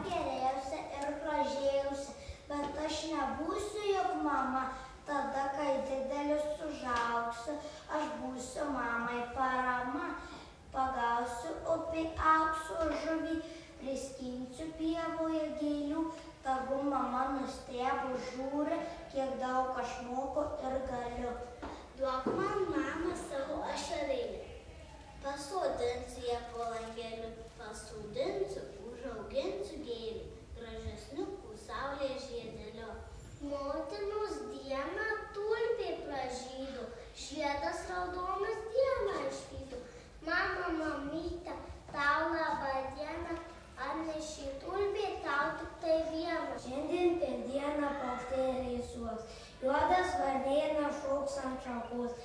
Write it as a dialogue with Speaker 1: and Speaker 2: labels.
Speaker 1: geriausia ir gražiausia, bet aš nebūsiu juk mama. Tada, kai didelis užaugsiu, aš būsiu mamai parama. Pagausiu upį aukso žuvį, priskinsiu pievoje gėlių. Tagu mama nustebo žiūri, kiek daug aš moku ir galiu.
Speaker 2: Duok man, mama, savo ašarėlį. Pasodinsiu ją po langeliu, pasodinsiu, užauginsiu gėlį, gražesniukų saulės žiedeliu.
Speaker 3: Motinos dieną tulpė pražydo, žiedas raudonas dieną išvydo. Mama, mamyte, tau labą dieną, atnešė tulpė tau tik tai vieną.
Speaker 1: Šiandien per dieną paukštė reisuos, juodas varnėnas šoks ant šakos.